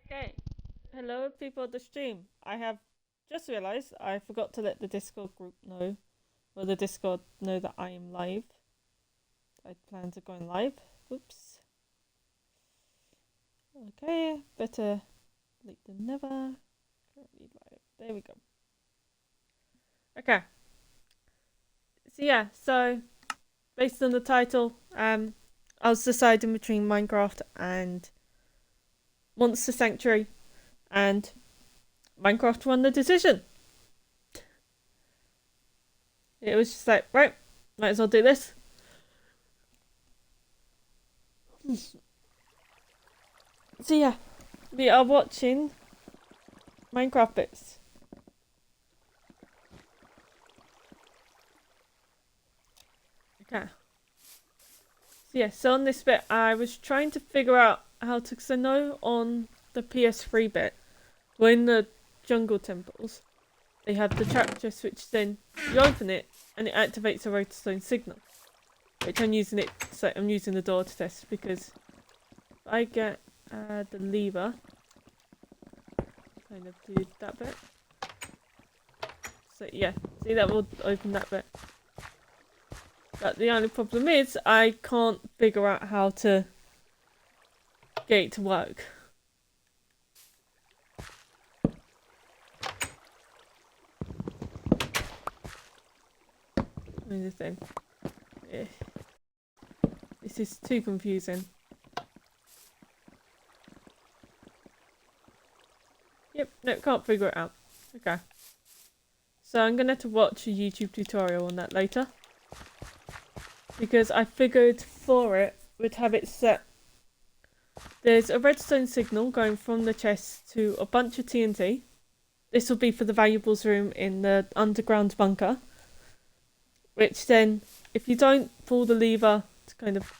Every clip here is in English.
Okay, hello people of the stream. I have just realised I forgot to let the Discord group know, or the Discord know that I am live. I plan to go in live. Oops. Okay, better late than never. Currently live. There we go. Okay. So based on the title, I was deciding between Minecraft and Monster Sanctuary, and Minecraft won the decision. It was just like, right, might as well do this. So yeah, we are watching Minecraft bits. Okay. So on this bit, I was trying to figure out how to, because I know on the PS3 bit, we're in the jungle temples, they have the tractor switch, then you open it and it activates a redstone signal, which I'm using it, so I'm using the door to test, because if I get the lever, kind of do that bit. So yeah, see, that will open that bit. But the only problem is I can't figure out how to get it to work. I mean, the thing. This is too confusing. Yep, no, can't figure it out. Okay. So I'm gonna have to watch a YouTube tutorial on that later. Because I figured for it, we'd have it set. There's a redstone signal going from the chest to a bunch of TNT. This will be for the valuables room in the underground bunker. Which then, if you don't pull the lever to kind of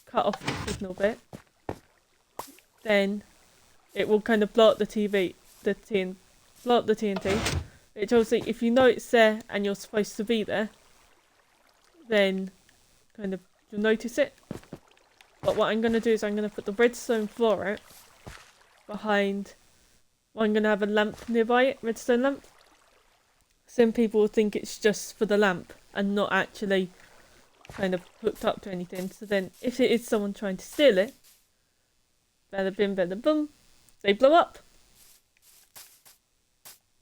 cut off the signal bit, then it will kind of blow up the blow up the TNT. Which obviously, if you know it's there and you're supposed to be there, then kind of you'll notice it. But what I'm going to do is I'm going to put the redstone for it behind. Well, I'm going to have a lamp nearby it, redstone lamp. Some people will think it's just for the lamp and not actually kind of hooked up to anything. So then, if it is someone trying to steal it, bada bim, bada boom, they blow up.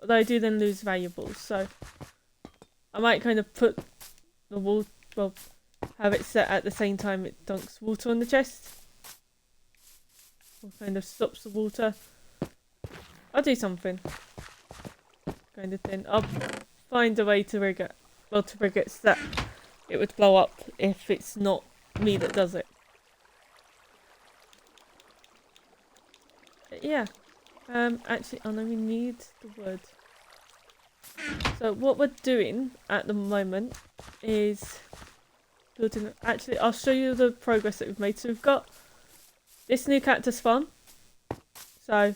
Although I do then lose valuables, so I might kind of put the wall, well, have it set at the same time it dunks water on the chest. Or kind of stops the water. I'll do something. Kind of thing. I'll find a way to rig it. Well, to rig it so that it would blow up if it's not me that does it. But yeah. Actually, oh no, we need the wood. So what we're doing at the moment is building. Actually, I'll show you the progress that we've made. So we've got this new cactus farm. So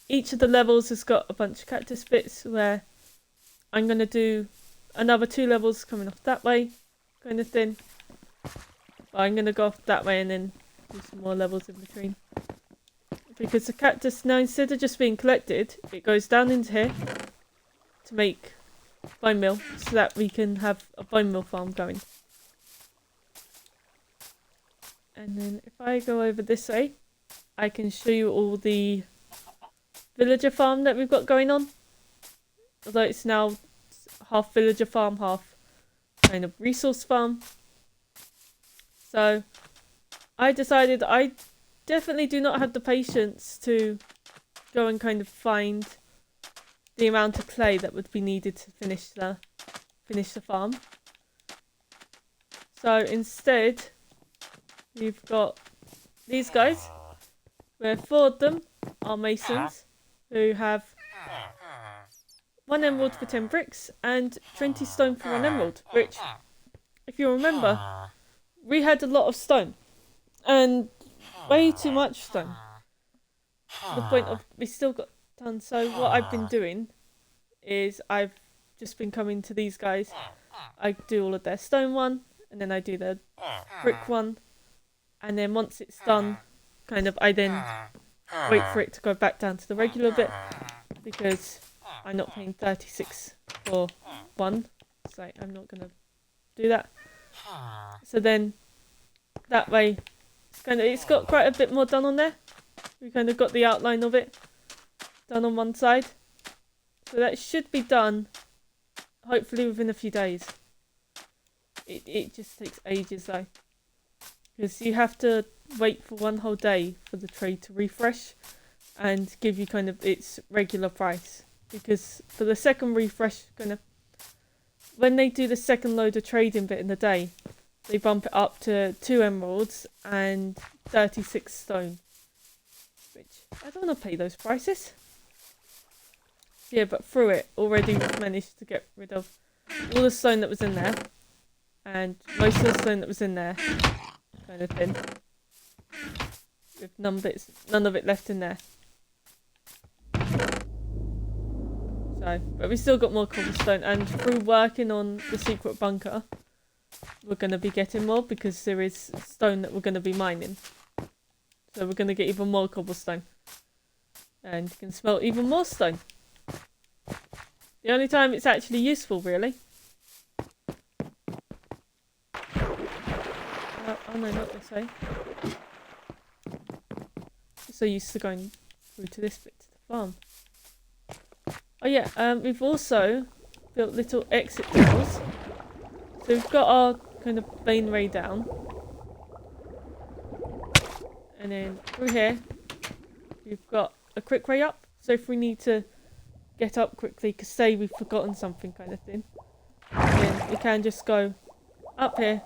each of the levels has got a bunch of cactus bits where I'm going to do another 2 levels coming off that way, kind of thing. But I'm going to go off that way and then do some more levels in between. Because the cactus now, instead of just being collected, it goes down into here to make bone meal so that we can have a bone meal farm going. And then if I go over this way, I can show you all the villager farm that we've got going on. Although it's now half villager farm, half kind of resource farm. So I decided I definitely do not have the patience to go and kind of find the amount of clay that would be needed to finish the farm. So instead, we've got these guys, where 4 of them are masons, who have 1 emerald for 10 bricks and 20 stone for 1 emerald, which, if you remember, we had a lot of stone and way too much stone to the point of we still got tons. So what I've been doing is I've just been coming to these guys. I do all of their stone one, and then I do the brick one, and then once it's done, kind of I then wait for it to go back down to the regular bit, because I'm not paying 36 for one, so I'm not going to do that. So then that way it's got quite a bit more done on there. We kind of got the outline of it done on one side, so that should be done hopefully within a few days. It just takes ages though, because you have to wait for one whole day for the trade to refresh and give you kind of its regular price, because for the second refresh, when they do the second load of trading bit in the day, they bump it up to 2 emeralds and 36 stone, which I don't want to pay those prices. Yeah, but through it already we've managed to get rid of all the stone that was in there, and most of the stone that was in there, kind of thing, with none of it left in there. So, but we still got more cobblestone, and through working on the secret bunker, we're going to be getting more, because there is stone that we're going to be mining. So we're going to get even more cobblestone, and can smelt even more stone. The only time it's actually useful, really. Oh no, not this way. So used to going through to this bit to the farm. Oh yeah, we've also built little exit tunnels. So we've got our kind of main way down. And then through here, we've got a quick way up. So if we need to get up quickly, because say we've forgotten something kind of thing, then we can just go up here.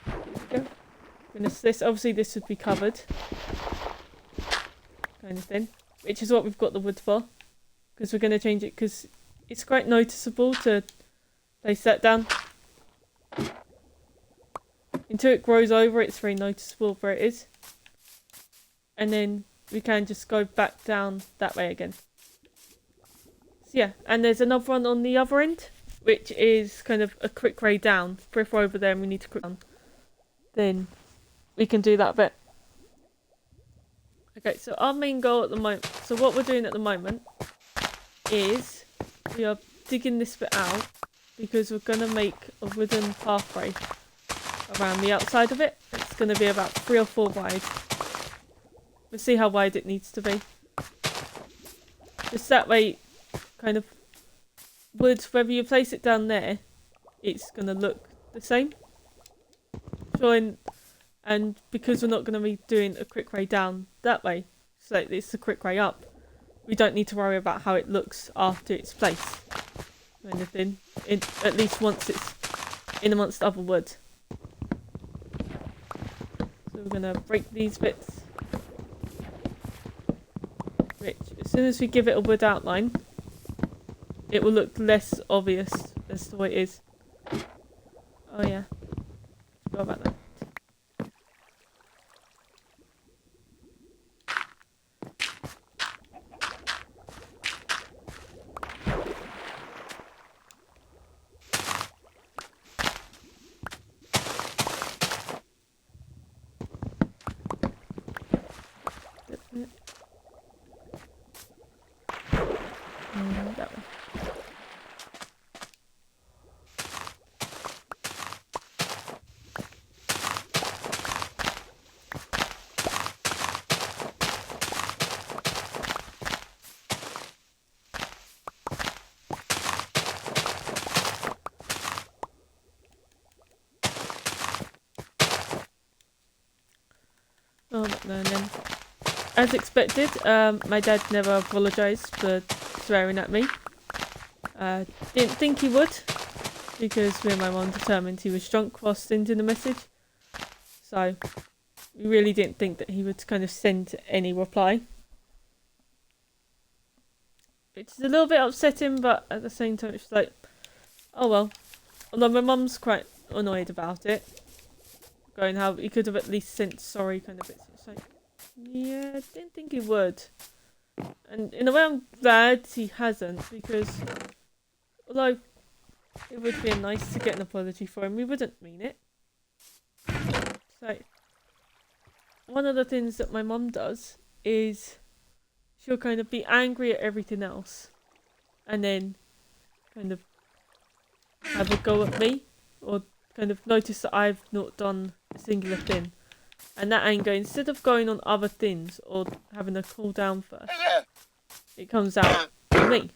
There we go. Obviously this would be covered, kind of thing, which is what we've got the wood for, because we're going to change it, because it's quite noticeable to place that down. Until it grows over, it's very noticeable where it is. And then we can just go back down that way again. So yeah, and there's another one on the other end, which is kind of a quick way down. If we're over there and we need to quick down, then we can do that bit. Okay, so our main goal at the moment, so what we're doing at the moment is we are digging this bit out, because we're going to make a wooden pathway around the outside of it. It's going to be about 3 or 4 wide. We'll see how wide it needs to be. Just that way, kind of wood, whether you place it down there, it's going to look the same. Showing, and because we're not going to be doing a quick way down that way, so it's a quick way up, we don't need to worry about how it looks after it's placed. Kind of thing. At least once it's in amongst other wood. So we're going to break these bits, which as soon as we give it a wood outline, it will look less obvious as to what it is. Oh yeah, forgot about that. That way. Oh, no, and then, as expected, my dad never apologised for swearing at me. Didn't think he would, because me and my mum determined he was drunk whilst sending the message. So we really didn't think that he would kind of send any reply. Which is a little bit upsetting, but at the same time it's like, oh well. Although my mum's quite annoyed about it. Going how he could have at least sent sorry kind of bits. It's like, yeah, I didn't think he would. And in a way I'm glad he hasn't, because although it would be nice to get an apology for him, we wouldn't mean it. So, yeah, I don't think he would. And in a way I'm glad he hasn't, because although it would be nice to get an apology for him, we wouldn't mean it. So, one of the things that my mum does is she'll kind of be angry at everything else and then kind of have a go at me or kind of notice that I've not done a singular thing. And that anger, instead of going on other things or having a cool down first, it comes out on me.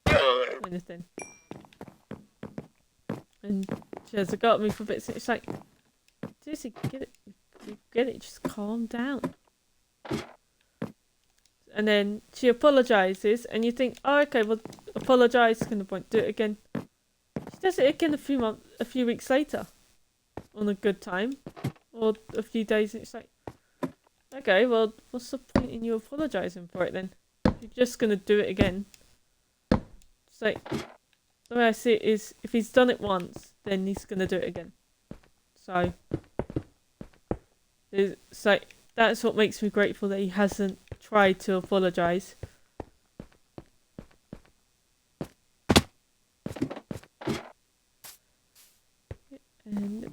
Kind of thing. And she has a go at me for bits and it's like, seriously, get it, just calm down. And then she apologises and you think, oh okay, well apologise, kind of won't do it again. She does it again a few weeks later on a good time or a few days and it's like, okay, well what's the point in you apologising for it then? You're just gonna do it again. It's like, the way I see it is, if he's done it once, then he's gonna do it again. So it's like, that's what makes me grateful that he hasn't tried to apologise. And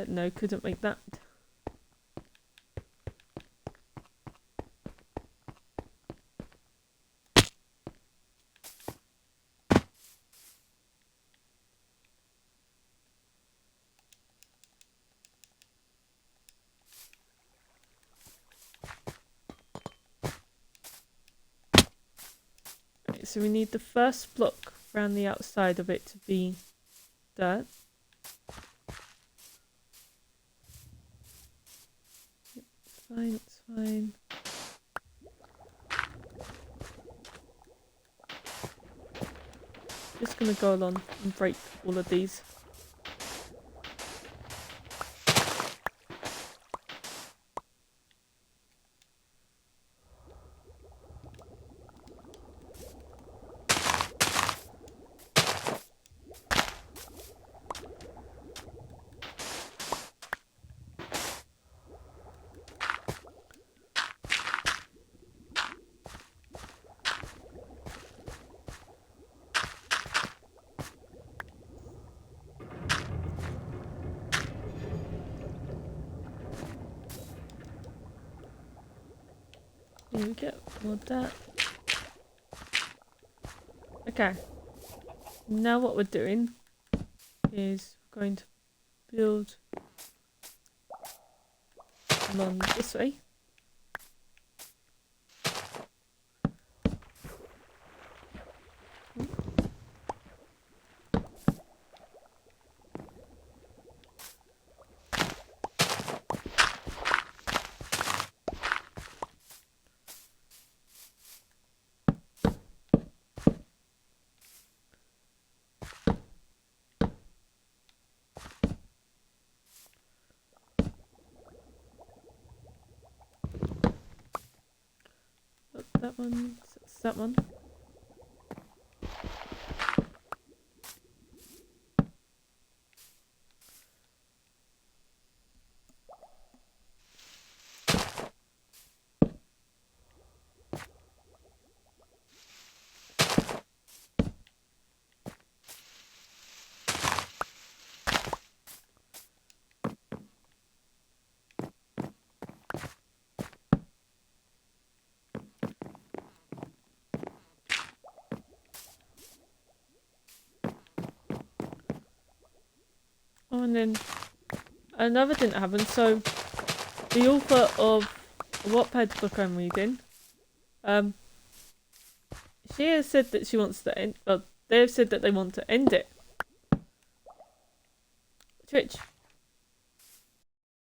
no, couldn't make that. Right, so we need the first block around the outside of it to be dirt. It's fine. Just gonna go along and break all of these. Here we go, more dirt. Okay, now what we're doing is going to build along this way. That one, that's that one. Oh, and then another thing that happened. So, the author of the Wattpad book I'm reading, she has said that she wants to end. Well, they have said that they want to end it. Twitch.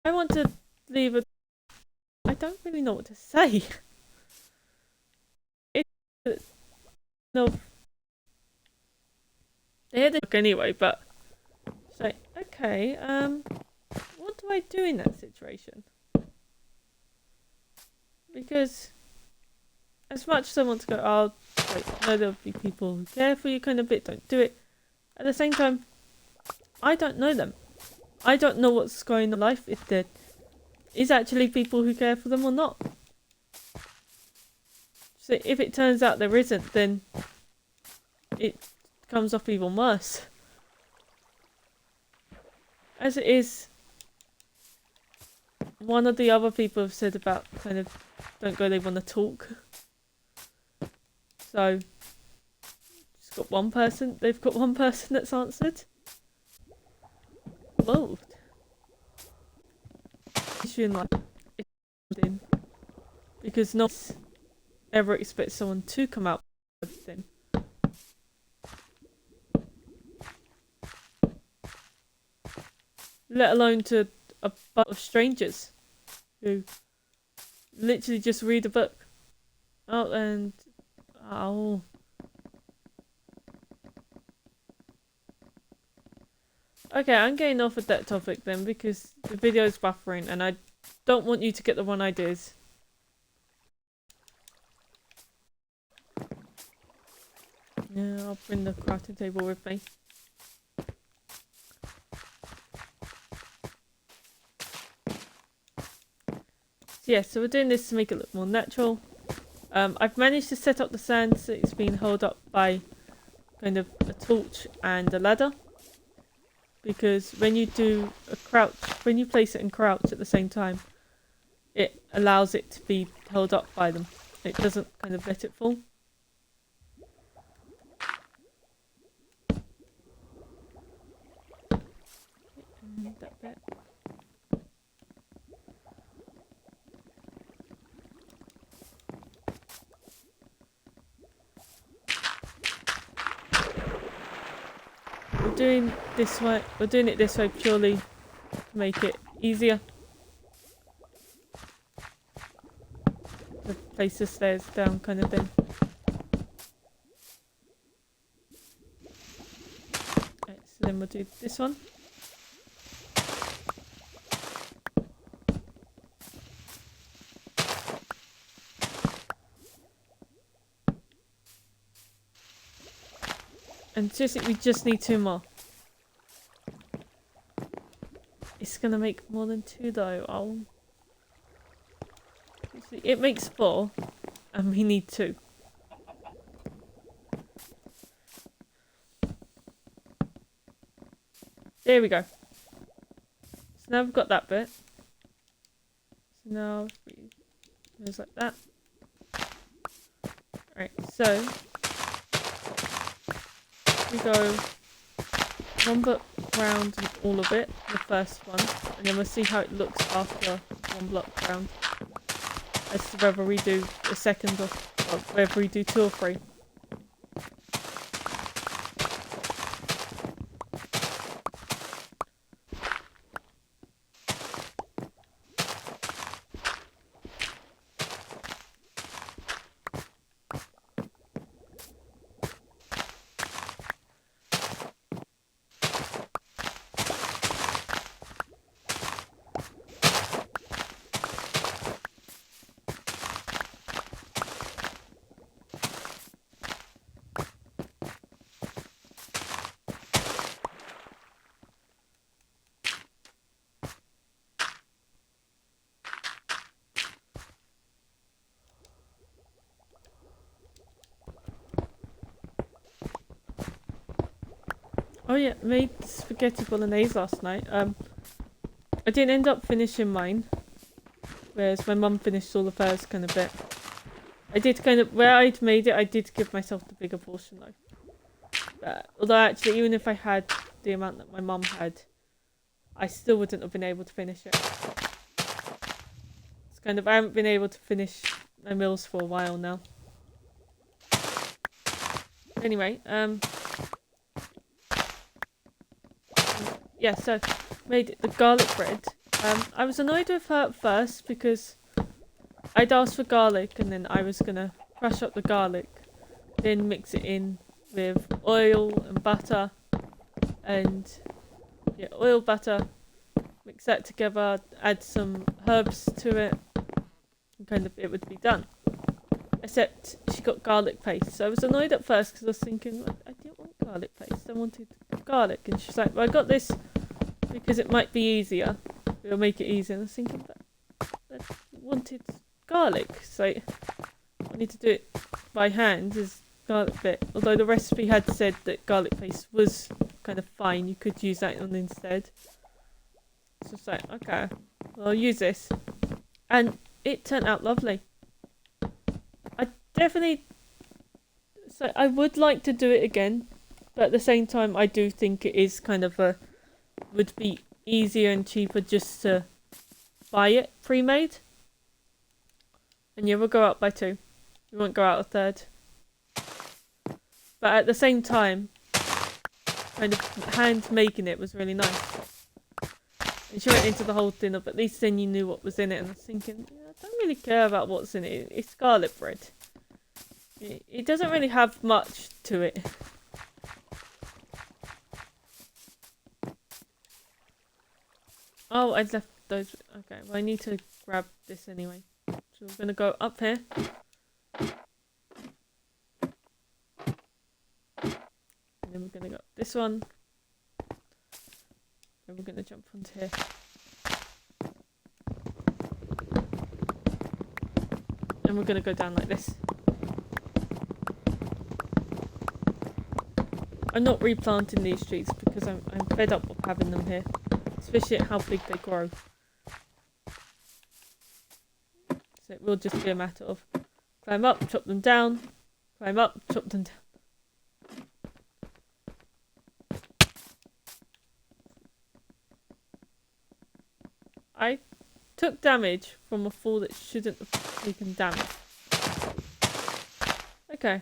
I want to leave a. I don't really know what to say. It's no. They had a book anyway, but. So, okay, what do I do in that situation? Because as much as I want to go, oh, like, no, there'll be people who care for you kind of bit, don't do it. At the same time, I don't know them. I don't know what's going on in life, if there is actually people who care for them or not. So if it turns out there isn't, then it comes off even worse. As it is, one of the other people have said about kind of don't go, they want to talk. So just got one person. They've got one person that's answered. Whoa. Issue in life because no one ever expects someone to come out with everything. Let alone to a bunch of strangers who literally just read a book. Oh, and oh. Okay, I'm getting off of that topic then because the video is buffering and I don't want you to get the wrong ideas. Yeah, I'll bring the crafting table with me. Yeah, so we're doing this to make it look more natural. I've managed to set up the sand so it's being held up by kind of a torch and a ladder. Because when you do a crouch, when you place it in crouch at the same time, it allows it to be held up by them. It doesn't kind of let it fall. And that bit. We're doing it this way purely to make it easier. To place the stairs down kind of thing. Right, so then we'll do this one. And we just need 2 more. It's gonna make more than 2 though. Oh. See, it makes 4 and we need 2. There we go. So now we've got that bit. So now it goes like that. Alright, so we go 1 block round and all of it, the first one, and then we'll see how it looks after 1 block round. As to whether we do a second or whether we do 2 or 3. Oh yeah, made spaghetti bolognese last night. I didn't end up finishing mine, whereas my mum finished all of hers kind of bit. I did kind of, where I'd made it, I did give myself the bigger portion though. Although actually, even if I had the amount that my mum had, I still wouldn't have been able to finish it. It's kind of, I haven't been able to finish my meals for a while now. Anyway, yeah, so made the garlic bread. I was annoyed with her at first because I'd asked for garlic and then I was gonna crush up the garlic, then mix it in with oil and butter, and yeah, oil, butter, mix that together, add some herbs to it, and kind of it would be done. Except she got garlic paste, so I was annoyed at first because I was thinking, I didn't want garlic paste, I wanted garlic, and she's like, well, I got this because it might be easier, it'll make it easier, and I was thinking, but I wanted garlic, so I need to do it by hand as garlic bit, although the recipe had said that garlic paste was kind of fine, you could use that on instead. So it's like, okay, well, I'll use this. And it turned out lovely. I definitely... So I would like to do it again. But at the same time, I do think it is kind of a... Would be easier and cheaper just to buy it pre-made. And yeah, we'll go out by 2. We won't go out a 3rd. But at the same time, kind of hand making it was really nice. And she went into the whole dinner, but at least then you knew what was in it. And I was thinking, yeah, I don't really care about what's in it. It's garlic bread. It doesn't really have much to it. Oh, I left those. Okay, well, I need to grab this anyway. So we're going to go up here. And then we're going to go this one. And we're going to jump onto here. And we're going to go down like this. I'm not replanting these trees because I'm fed up of having them here. Especially at how big they grow. So it will just be a matter of climb up, chop them down. Climb up, chop them down. I took damage from a fall that shouldn't have taken damage. Okay.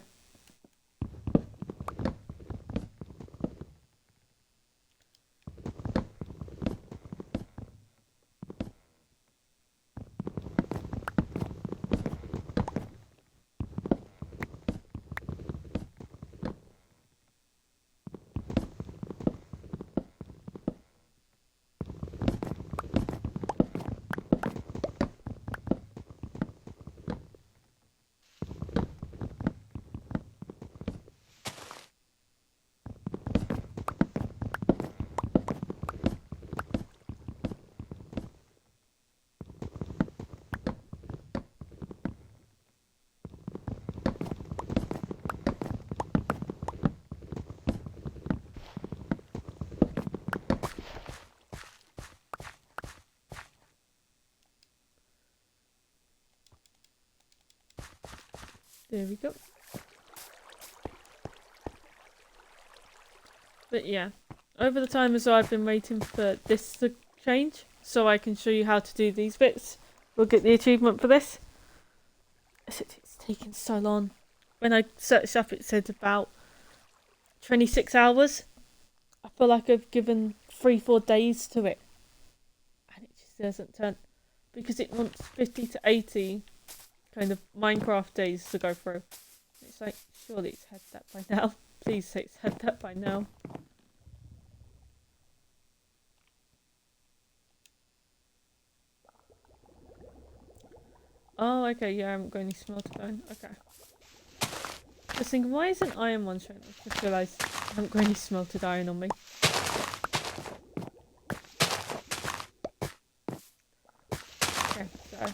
There we go. But yeah, over the time as well, I've been waiting for this to change so I can show you how to do these bits. We'll get the achievement for this. It's taking so long. When I searched up, it said about 26 hours. I feel like I've given 3-4 days to it. And it just doesn't turn... Because it wants 50 to 80 kind of Minecraft days to go through. It's like, surely it's had that by now. Please say it's had that by now. Oh, okay, yeah, I haven't got any smelter going. Okay. Just thinking, why isn't iron one showing? I just realised I haven't got any smelted iron on me. Okay, so...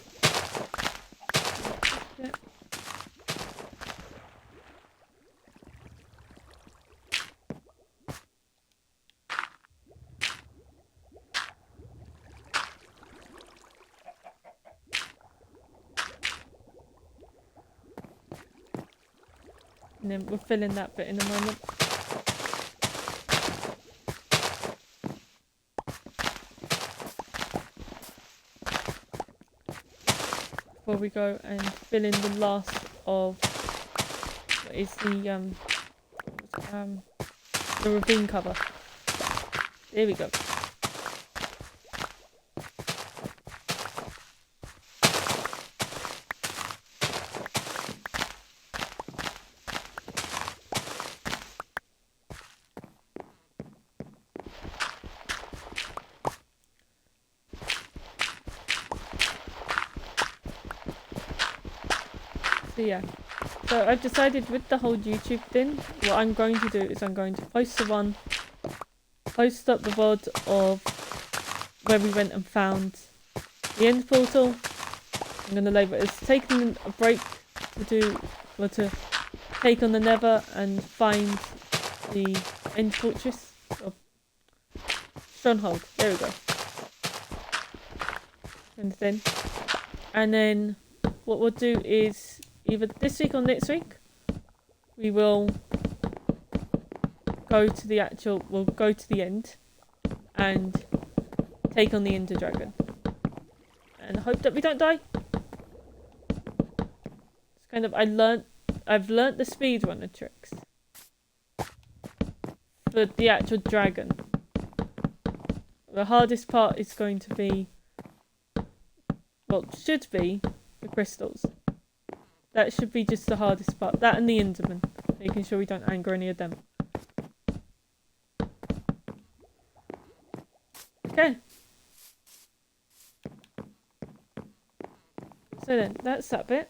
Yeah. And then we'll fill in that bit in a moment. Before we go and fill in the last of what is the ravine cover. There we go. So yeah, so I've decided with the whole YouTube thing, what I'm going to do is I'm going to post up the VOD of where we went and found the end portal. I'm going to label it as taking a break to take on the Nether and find the end fortress of Stronghold. There we go. kind of thing. And then what we'll do is either this week or next week, we will go to the end and take on the Ender Dragon. And hope that we don't die. It's kind of, I've learnt the speedrunner tricks for the actual dragon. The hardest part is going to be, well, should be the crystals. That should be just the hardest part. That and the Enderman. Making sure we don't anger any of them. Okay. So then, that's that bit.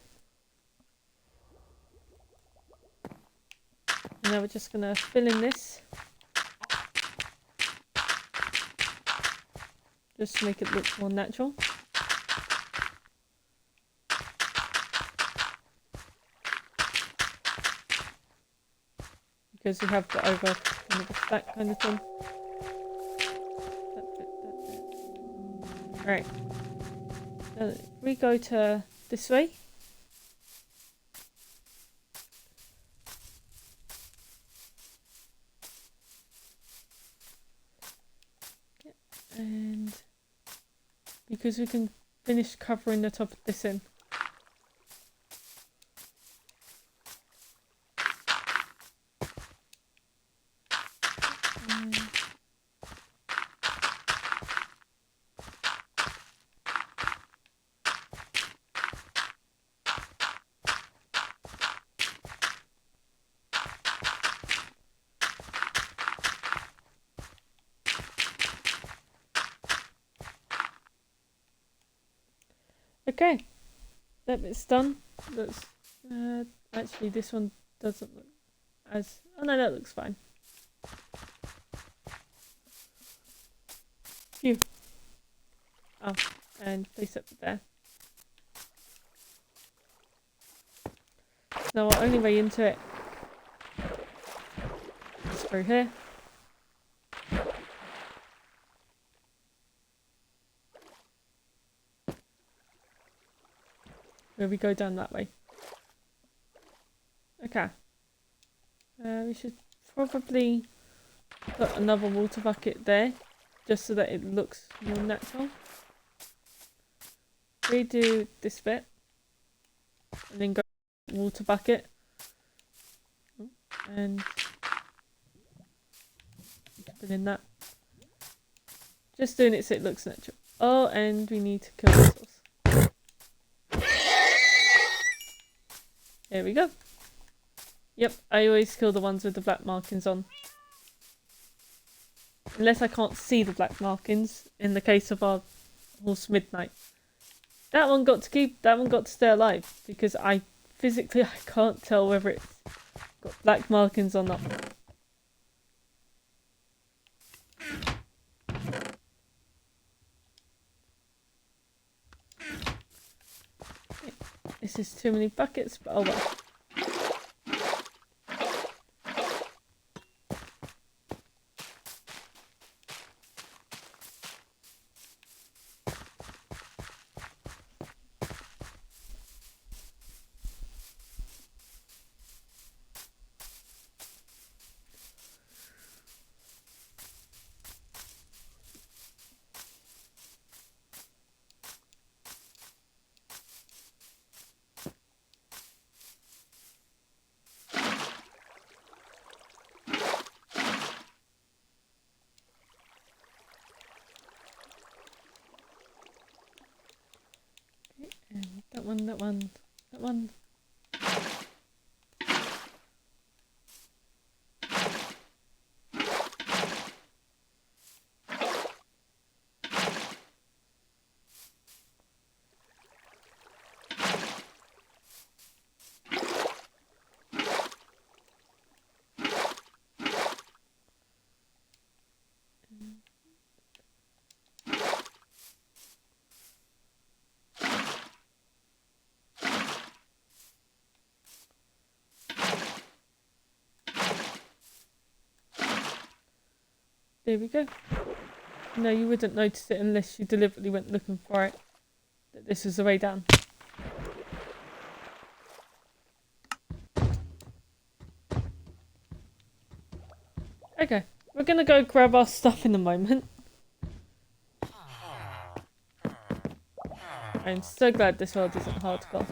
And now we're just going to fill in this. Just to make it look more natural. Because we have got over kind of a stack kind of thing. That bit. Alright. Now if we go to this way. And because we can finish covering the top of this in. Okay, that bit's done. Looks actually this one doesn't look as, oh no, that looks fine. Phew. Oh, and place it there. Now our only way into it is through here. Where we go down that way. Okay. We should probably put another water bucket there, just so that it looks more natural. Redo this bit, and then go water bucket, and put in that. Just doing it so it looks natural. Oh, and we need to kill the source. There we go. Yep, I always kill the ones with the black markings on. Unless I can't see the black markings, in the case of our horse Midnight. That one got to stay alive, because I can't tell whether it's got black markings or not. This is too many buckets, but oh well. That one. There we go. No, you wouldn't notice it unless you deliberately went looking for it. that this is the way down. Okay, we're gonna go grab our stuff in a moment. I'm so glad this world isn't hardcore.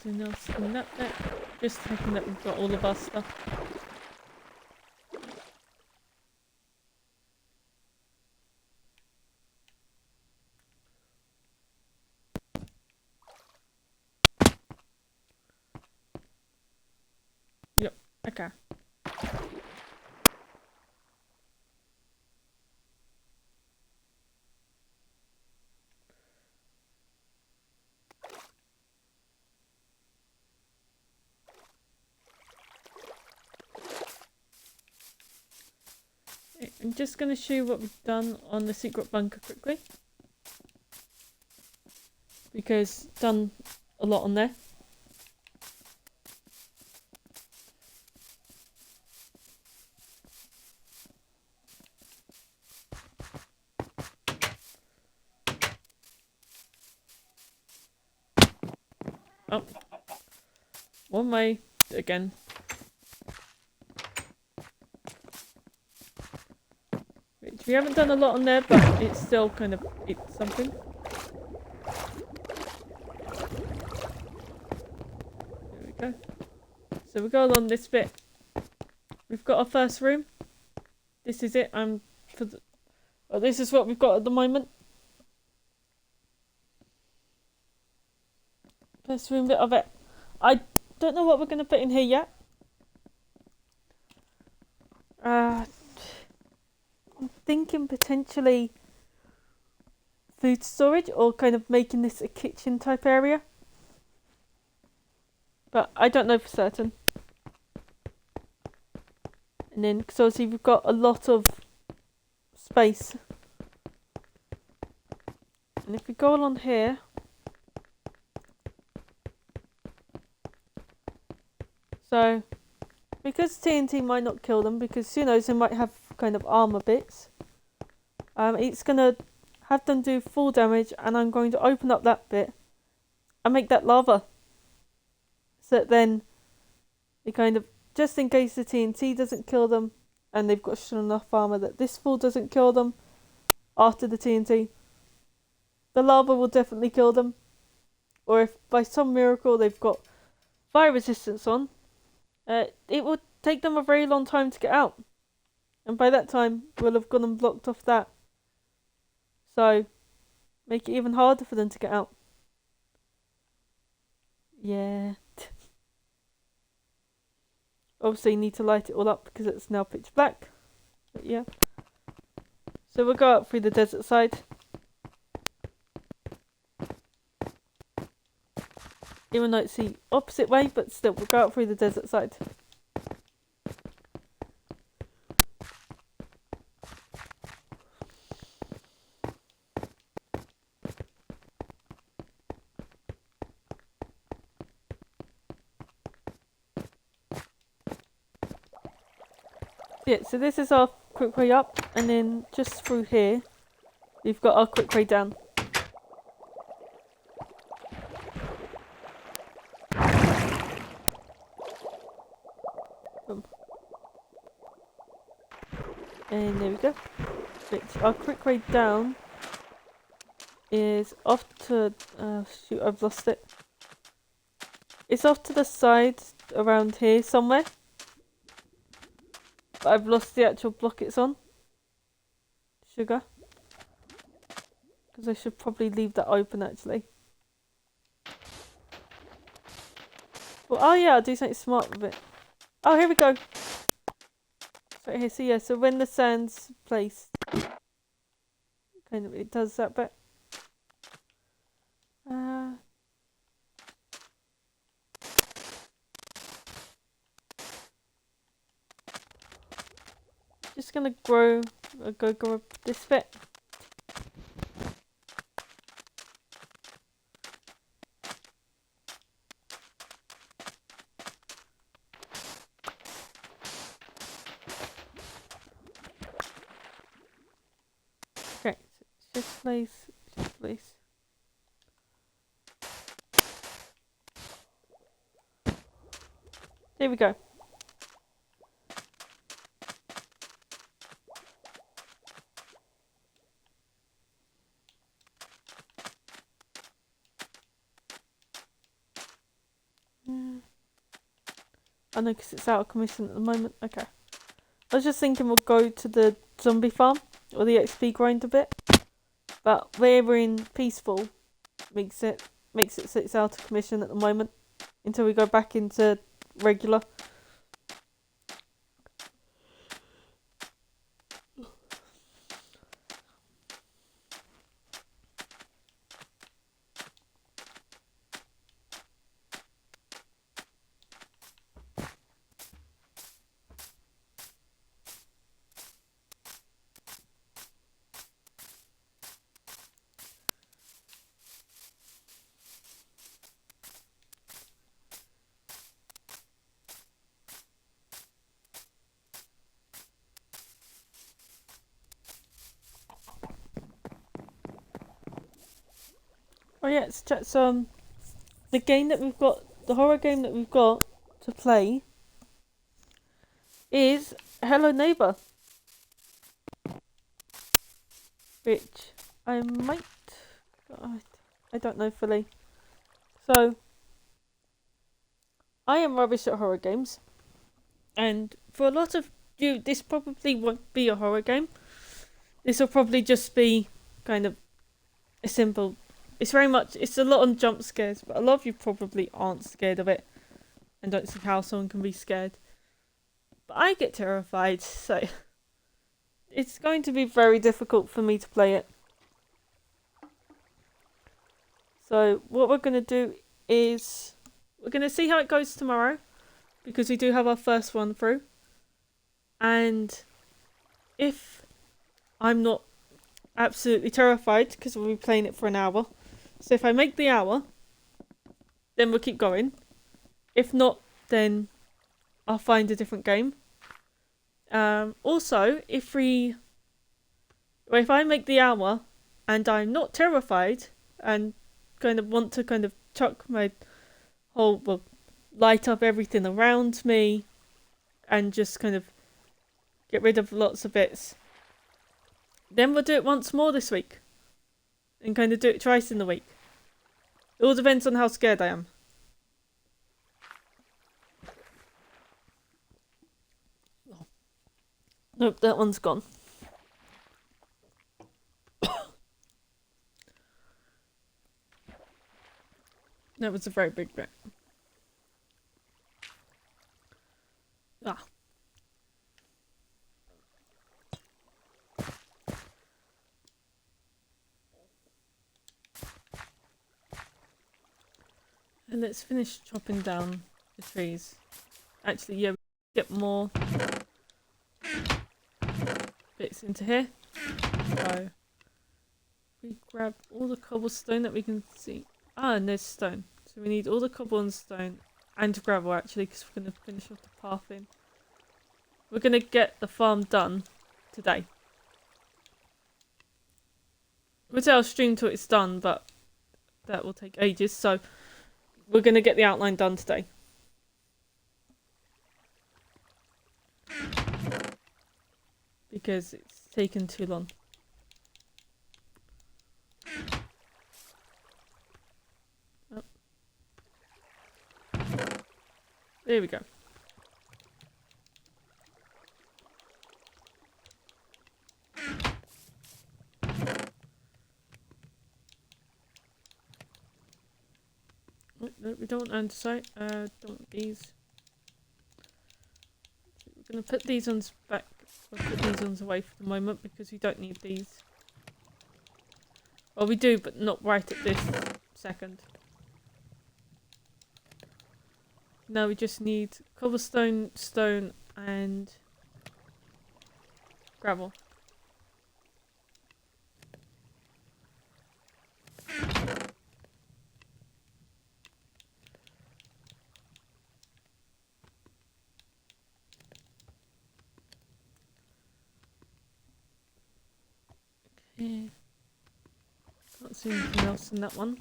Anything else coming up there? Just checking that we've got all of our stuff. Yep, okay. I'm just going to show you what we've done on the secret bunker quickly. Because done a lot on there. Oh. One way again. Which we haven't done a lot on there, but it's still kind of it's something. There we go. So we go along this bit. We've got our first room. This is it. Well, this is what we've got at the moment. First room bit of it. I don't know what we're going to put in here yet. I'm thinking potentially food storage or kind of making this a kitchen type area. But I don't know for certain. And then, because obviously we've got a lot of space. And if we go along here. So, because TNT might not kill them, because who knows, they might have kind of armor bits. It's going to have them do full damage, and I'm going to open up that bit and make that lava. So that then, they kind of, just in case the TNT doesn't kill them, and they've got strong enough armor that this fall doesn't kill them after the TNT, the lava will definitely kill them. Or if by some miracle they've got fire resistance on, it will take them a very long time to get out. And by that time, we'll have gone and blocked off that. So, make it even harder for them to get out. Yeah. Obviously, you need to light it all up because it's now pitch black. But yeah. So we'll go up through the desert side. Even though it's the opposite way, but still, we'll go up through the desert side. Yeah, so this is our quick way up, and then just through here, we've got our quick way down. Boom. And there we go. Which our quick way down is off to... shoot, I've lost it. It's off to the side around here somewhere. But I've lost the actual block it's on. Sugar. Because I should probably leave that open actually. Well, oh yeah, I'll do something smart with it. Oh, here we go. Right here, so yeah, so when the sand's placed, kind of, it does that bit. Just gonna go grab this bit. Okay, so shift place, shift place. There we go. I know, because it's out of commission at the moment. Okay. I was just thinking we'll go to the zombie farm, or the XP grinder bit. But where we're in peaceful, makes it so it's out of commission at the moment. Until we go back into regular. Oh yeah, so the game that we've got, the horror game that we've got to play is Hello Neighbor, which I might, I don't know fully. So I am rubbish at horror games, and for a lot of you, this probably won't be a horror game. This will probably just be kind of a simple. It's a lot on jump scares, but a lot of you probably aren't scared of it and don't see how someone can be scared. But I get terrified, so it's going to be very difficult for me to play it. So what we're going to do is we're going to see how it goes tomorrow, because we do have our first one through. And if I'm not absolutely terrified, because we'll be playing it for an hour. So if I make the hour, then we'll keep going. If not, then I'll find a different game. Also, if I make the hour and I'm not terrified and kind of want to kind of chuck my light up everything around me and just kind of get rid of lots of bits, then we'll do it once more this week. And kind of do it twice in the week. It all depends on how scared I am. Nope, that one's gone. That was a very big bit. Ah. And let's finish chopping down the trees. Actually, yeah, we get more bits into here. So we grab all the cobblestone that we can see. Ah, and there's stone. So we need all the cobble and stone and gravel actually, because we're going to finish off the pathing. We're going to get the farm done today. We'll say I'll stream till it's done, but that will take ages. So we're going to get the outline done today. Because it's taken too long. Oh. There we go. No, we don't want andesite. Don't want these. We're going to put these ones back. We'll put these ones away for the moment because we don't need these. Well, we do, but not right at this second. Now we just need cobblestone, stone, and gravel. Okay. Can't see anything else in that one.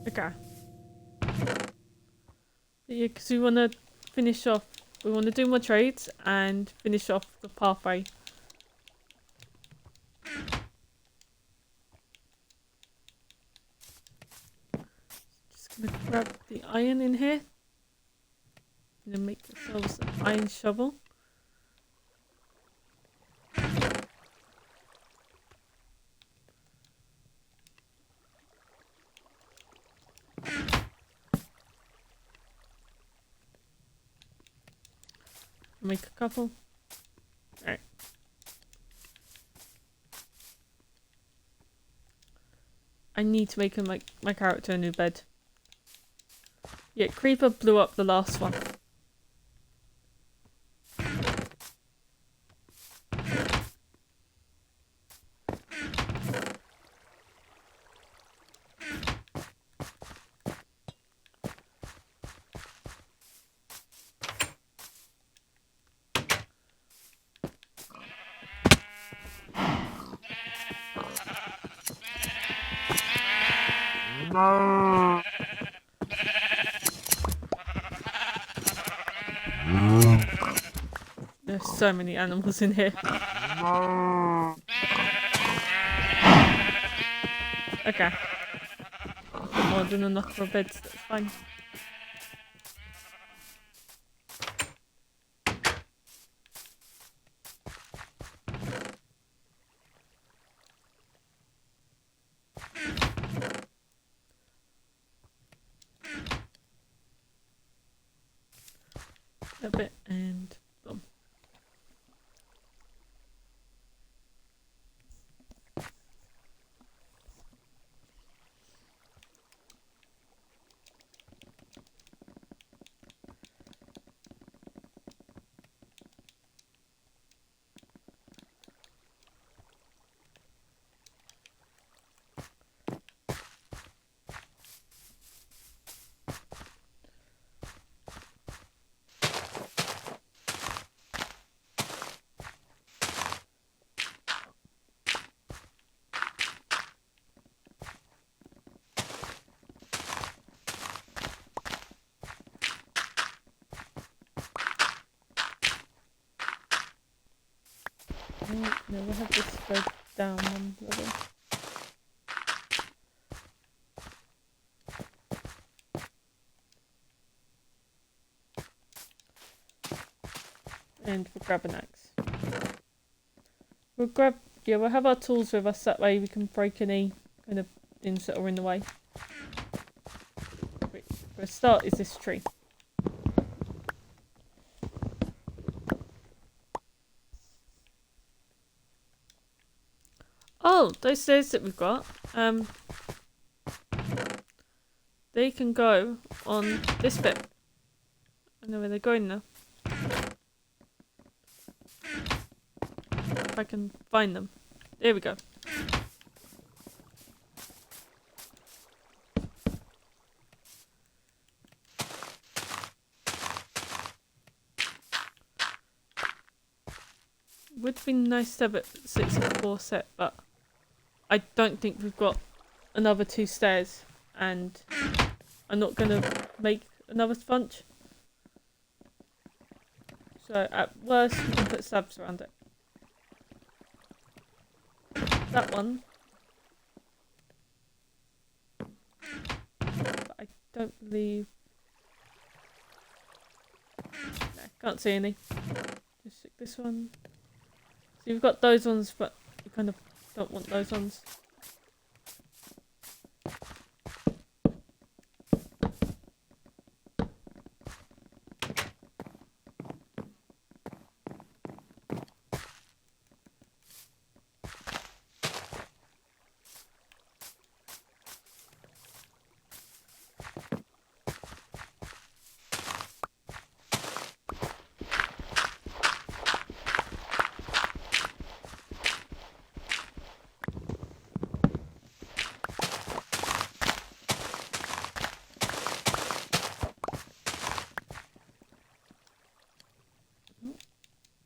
Okay. Yeah, because we want to finish off. We want to do more trades and finish off the pathway. Just gonna grab the iron in here. And then make ourselves an iron shovel. Make a couple. Alright. I need to make my character a new bed. Yeah, Creeper blew up the last one. No. There's so many animals in here. No. Okay. More than enough for beds, that's fine. A bit and boom. No, we'll have this go down one level. and we'll grab an axe. We'll have our tools with us, that way we can break any kind of things that are in the way. Which, for a start, is this tree. Oh, those stairs that we've got, they can go on this bit. I know where they're going now. If I can find them. There we go. Would be nice to have a 6 and 4 set, but I don't think we've got another 2 stairs, and I'm not gonna make another sponge. So at worst, we can put slabs around it. That one. But I don't believe. No, can't see any. Just stick this one. So you've got those ones, but you kind of don't want those ones.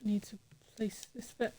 Need to place this bit.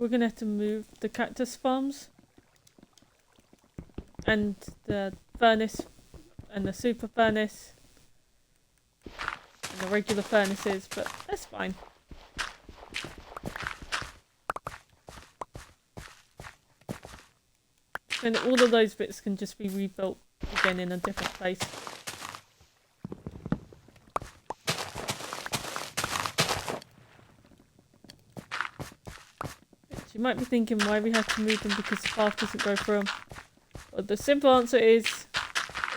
We're gonna have to move the cactus farms and the furnace and the super furnace and the regular furnaces, but that's fine. And all of those bits can just be rebuilt again in a different place. You might be thinking why we have to move them because the path doesn't go through them. Well, the simple answer is,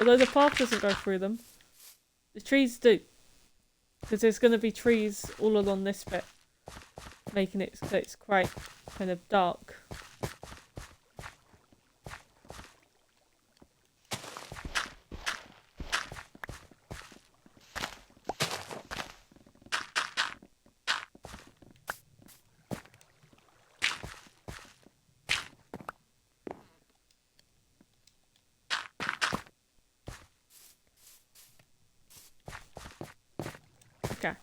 although the path doesn't go through them, the trees do. Because there's going to be trees all along this bit, making it so it's quite kind of dark. Okay.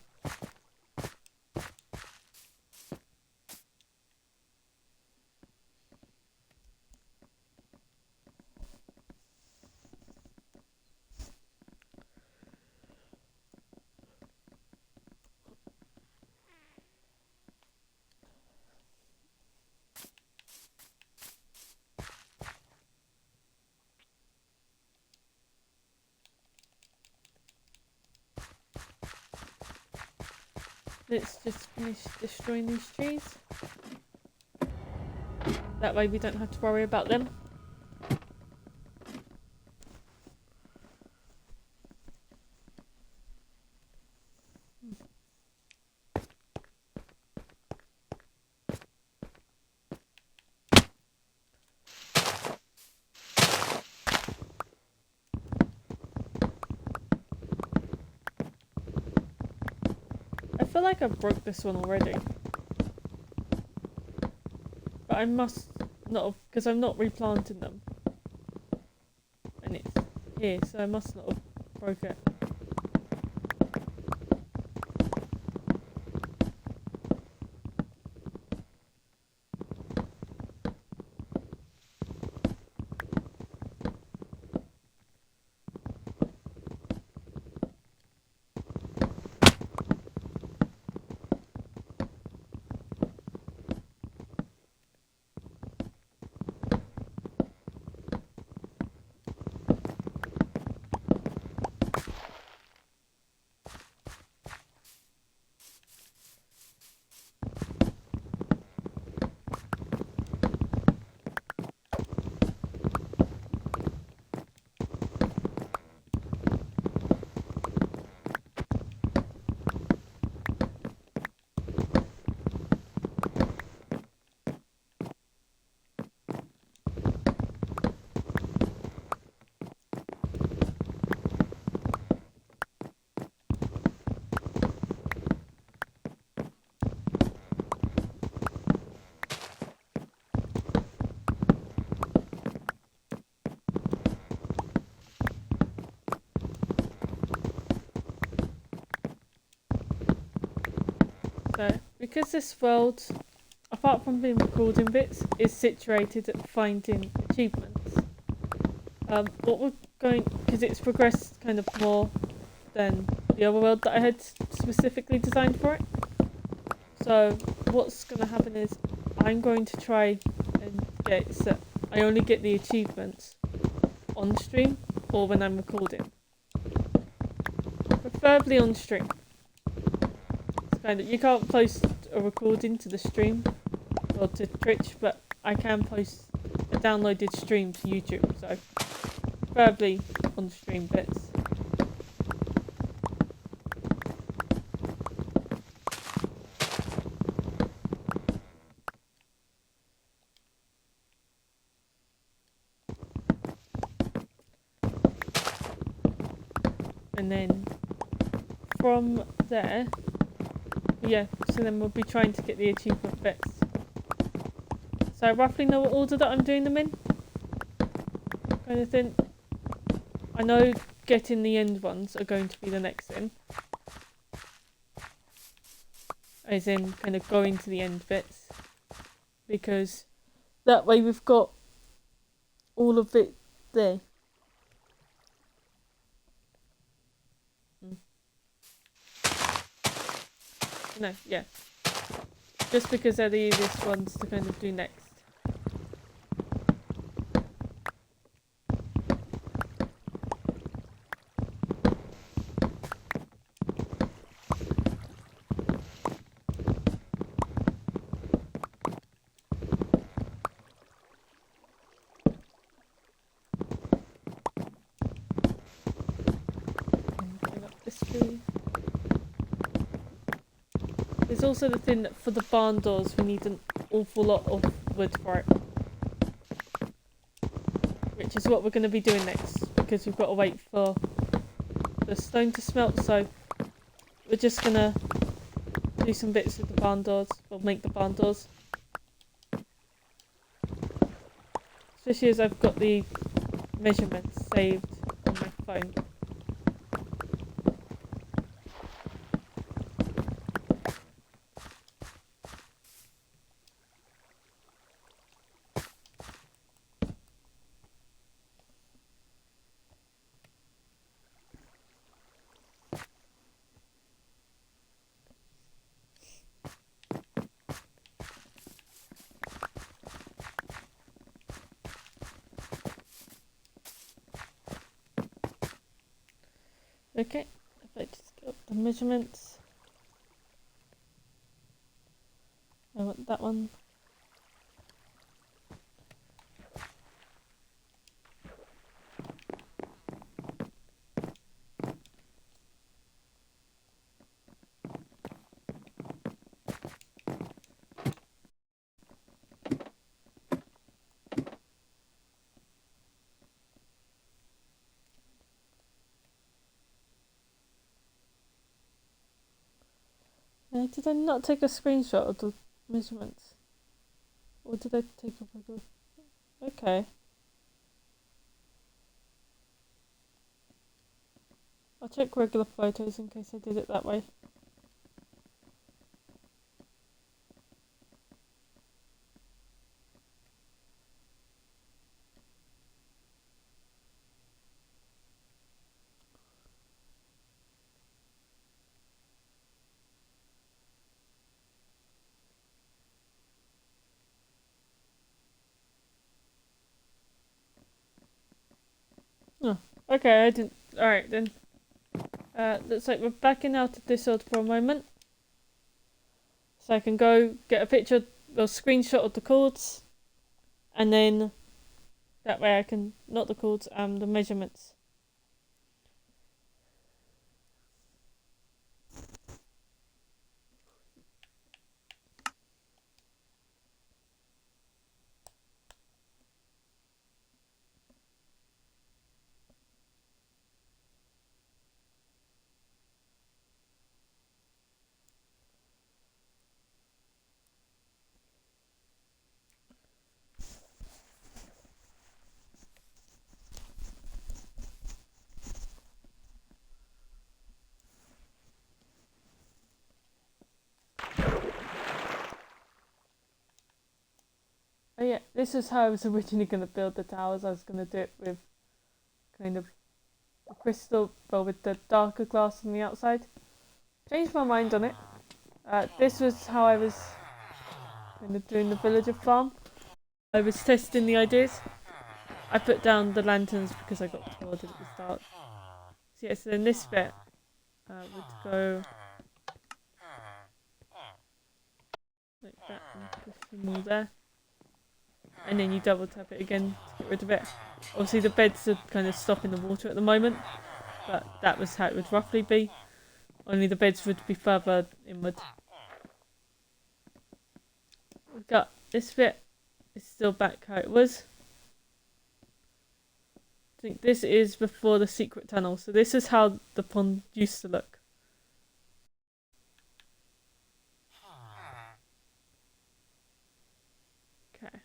let's just finish destroying these trees. That way we don't have to worry about them. I feel like I broke this one already. But I must not have, because I'm not replanting them. And it's here, so I must not have broke it. So, because this world, apart from being recording bits, is situated at finding achievements, what we're going, because it's progressed kind of more than the other world that I had specifically designed for it. So, what's going to happen is I'm going to try and get it so I only get the achievements on stream or when I'm recording. Preferably on stream. Kind of, you can't post a recording to the stream or to Twitch, but I can post a downloaded stream to YouTube, so preferably on stream bits. And then from there, yeah, so then we'll be trying to get the achievement bits. So I roughly know what order that I'm doing them in. Kind of thing. I know getting the end ones are going to be the next thing. As in, kind of going to the end bits. Because that way we've got all of it there. No, yeah. Just because they're the easiest ones to kind of do next. Bring up this tree. There's also the thing that for the barn doors we need an awful lot of wood for it. Which is what we're going to be doing next, because we've got to wait for the stone to smelt, so we're just going to do some bits with the barn doors, or make the barn doors. Especially as I've got the measurements saved on my phone. Okay, if I just get up the measurements. I want that one. Did I not take a screenshot of the measurements? Or did I take a photo? Okay. I'll check regular photos in case I did it that way. Oh, okay, I didn't. Alright then. Looks like we're backing out of Discord for a moment. So I can go get a picture or screenshot of the chords. And then that way I can, not the chords, the measurements. Oh yeah, this is how I was originally going to build the towers. I was going to do it with kind of the crystal, but with the darker glass on the outside. Changed my mind on it. This was how I was kind of doing the villager farm. I was testing the ideas. I put down the lanterns because I got told it was dark. So yeah, so then this bit would go like that and push them all there. And then you double tap it again to get rid of it. Obviously the beds are kind of stopping the water at the moment, but that was how it would roughly be. Only the beds would be further inward. We've got this bit is still back how it was. I think this is before the secret tunnel, so this is how the pond used to look. Okay.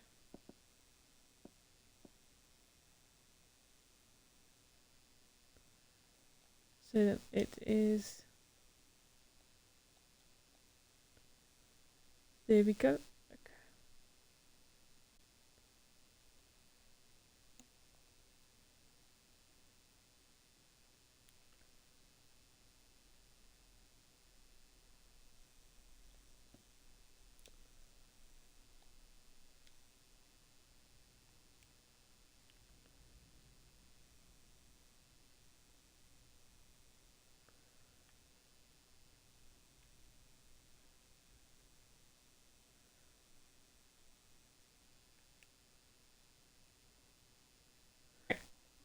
So it is. There we go. Okay.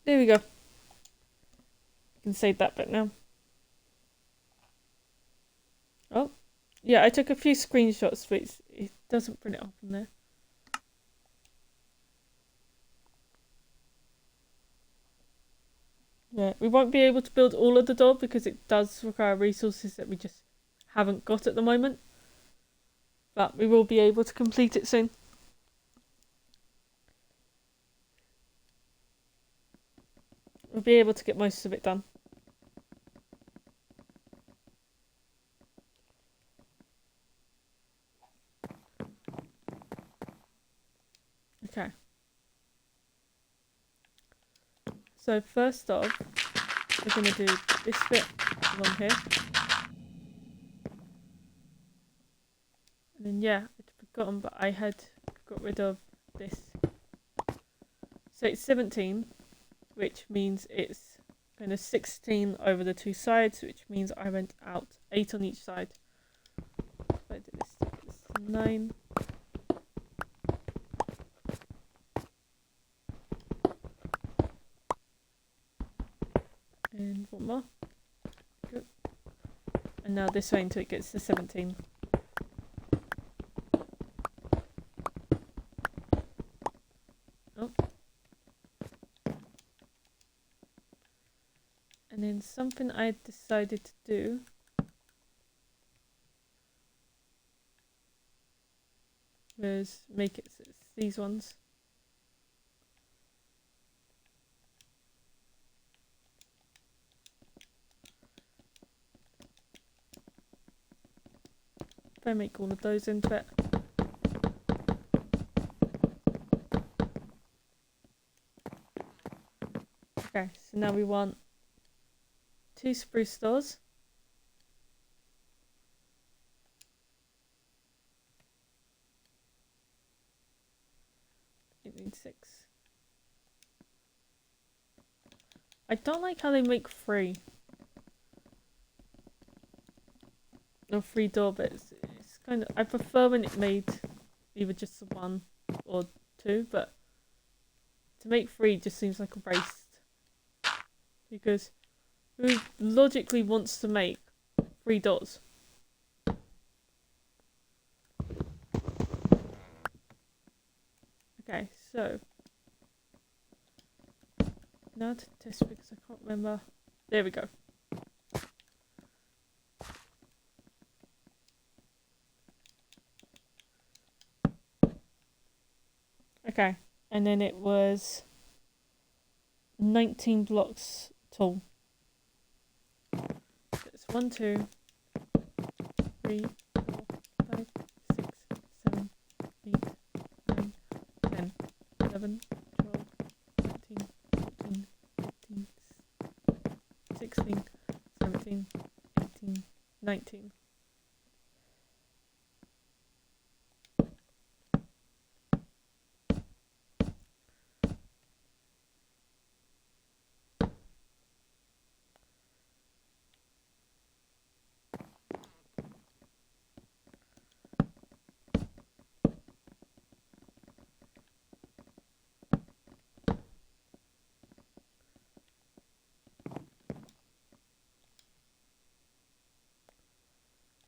There we go. You can save that bit now. Oh, yeah, I took a few screenshots, but it doesn't print it up on there. Yeah, we won't be able to build all of the door because it does require resources that we just haven't got at the moment. But we will be able to complete it soon. We'll be able to get most of it done. Okay. So first off, we're going to do this bit along here. And then yeah, I'd forgotten, but I had got rid of this. So it's 17, which means it's kind of 16 over the two sides, which means I went out 8 on each side. If I do this 9. And one more. Good. And now this way until it gets to 17. Oh. And then something I decided to do was make it so it's these ones. If I make all of those into it. Okay, so now we want 2 spruce doors. It needs 6. I don't like how they make 3. Or 3 door bits. It's kind of, I prefer when it made either just 1 or 2, but to make 3 just seems like a waste. Because who logically wants to make 3 doors? Okay, so now to test because I can't remember. There we go. Okay, and then it was 19 blocks tall. So it's 1, 2, 3, 4, 5, 6, 7, 8, 9, 10, 11, 12, 13, 14, 15, 16, 17, 18, 19.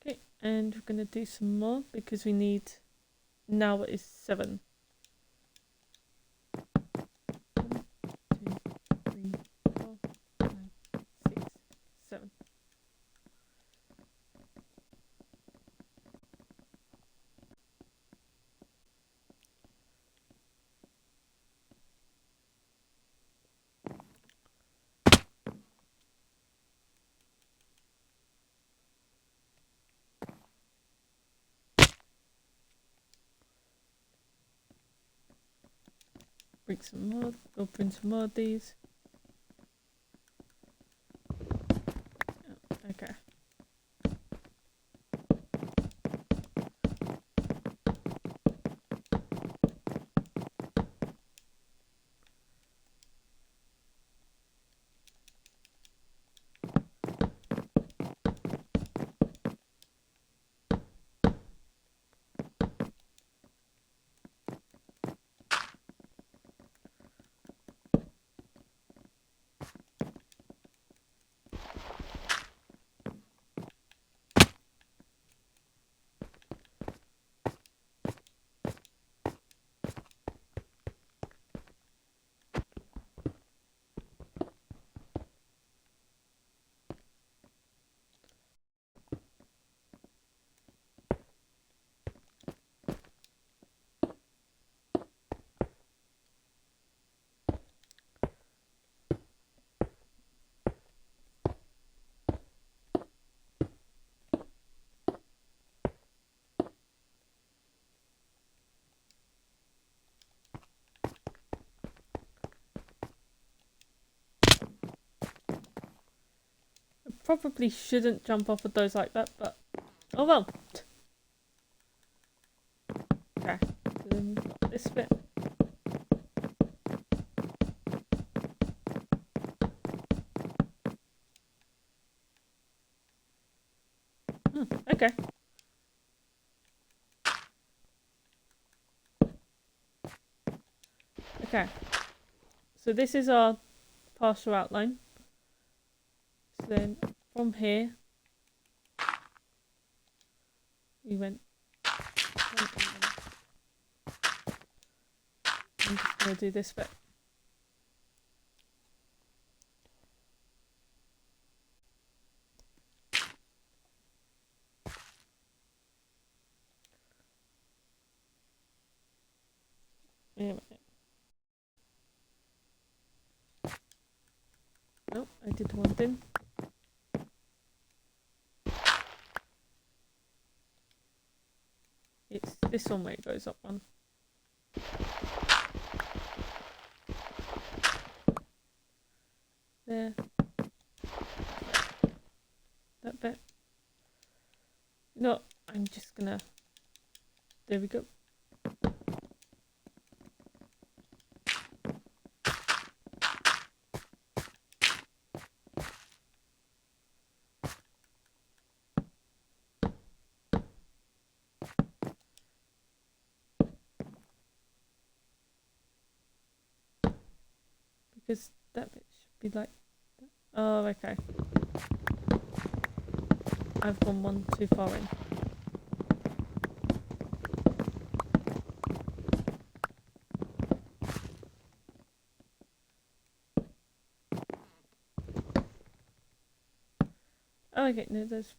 Okay, and we're gonna do some more because we need, now it is 7. 1, 2, 3, 4, 5, 6, 7. Bring some more, or bring some more of these. Oh, okay. Probably shouldn't jump off of those like that, but oh well. Okay, so then we've got this bit. Okay. Okay. So this is our partial outline. So then from here, we went. I'm just gonna do this bit. Wait a minute. Nope, I did one thing. It's this one where it goes up one. There. That bit. No, I'm just gonna. There we go. Because that bit should be like that. Oh, okay. I've gone one too far in. Oh, okay, no, there's